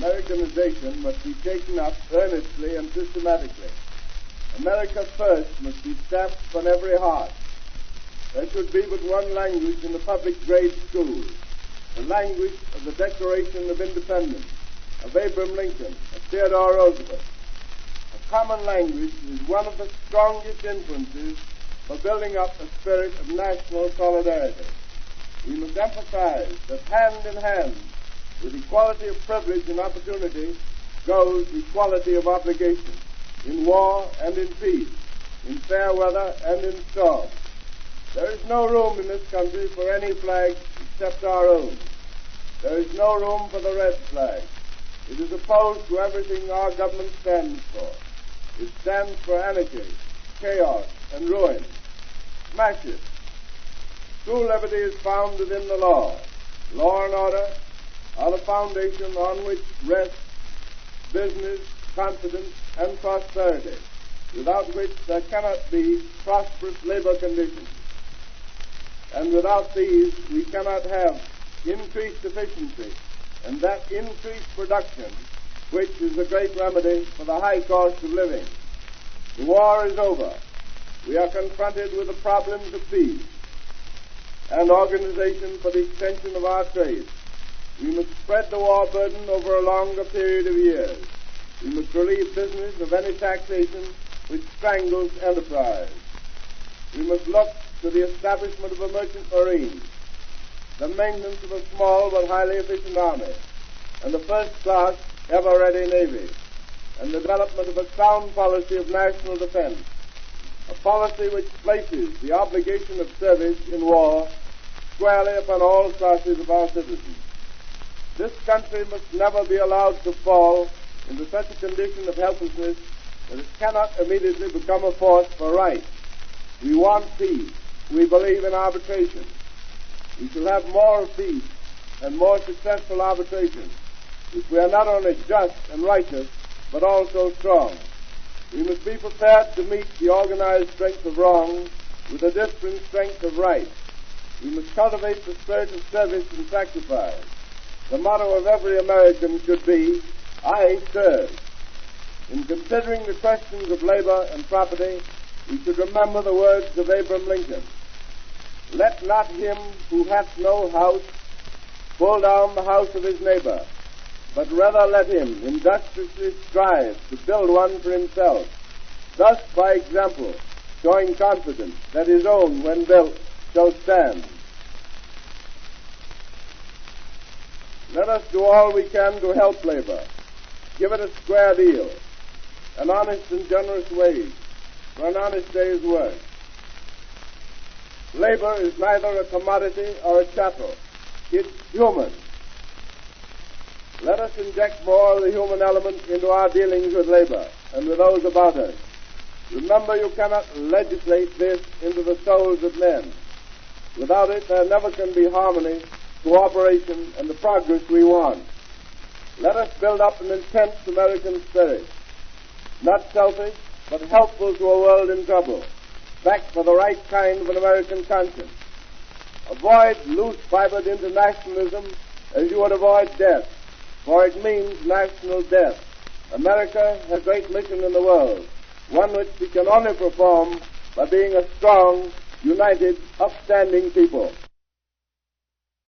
Americanization must be taken up earnestly and systematically. America first must be stamped upon every heart. There should be but one language in the public grade schools, the language of the Declaration of Independence, of Abraham Lincoln, of Theodore Roosevelt. A common language is one of the strongest influences for building up a spirit of national solidarity. We must emphasize that hand in hand with equality of privilege and opportunity goes equality of obligation, in war and in peace, in fair weather and in storm. There is no room in this country for any flag except our own. There is no room for the red flag. It is opposed to everything our government stands for. It stands for anarchy, chaos, and ruin. Smash it. True liberty is found within the law. Law and order are the foundation on which rest business, confidence, and prosperity, without which there cannot be prosperous labor conditions. And without these, we cannot have increased efficiency and that increased production, which is the great remedy for the high cost of living. The war is over. We are confronted with the problems of peace and organization for the extension of our trade. We must spread the war burden over a longer period of years. We must relieve business of any taxation which strangles enterprise. We must look to the establishment of a merchant marine, the maintenance of a small but highly efficient army, and the first-class, ever-ready navy, and the development of a sound policy of national defense, a policy which places the obligation of service in war squarely upon all classes of our citizens. This country must never be allowed to fall into such a condition of helplessness that it cannot immediately become a force for right. We want peace. We believe in arbitration. We shall have more peace and more successful arbitration if we are not only just and righteous, but also strong. We must be prepared to meet the organized strength of wrong with the disciplined strength of right. We must cultivate the spirit of service and sacrifice. The motto of every American should be, I serve. In considering the questions of labor and property, we should remember the words of Abraham Lincoln. Let not him who hath no house pull down the house of his neighbor, but rather let him industriously strive to build one for himself, thus by example showing confidence that his own, when built, shall stand. Let us do all we can to help labor. Give it a square deal, an honest and generous wage for an honest day's work. Labor is neither a commodity or a chattel. It's human. Let us inject more of the human element into our dealings with labor and with those about us. Remember, you cannot legislate this into the souls of men. Without it, there never can be harmony, cooperation, and the progress we want. Let us build up an intense American spirit, not selfish, but helpful to a world in trouble, backed for the right kind of an American conscience. Avoid loose-fibered internationalism as you would avoid death, for it means national death. America has a great mission in the world, one which she can only perform by being a strong, united, upstanding people.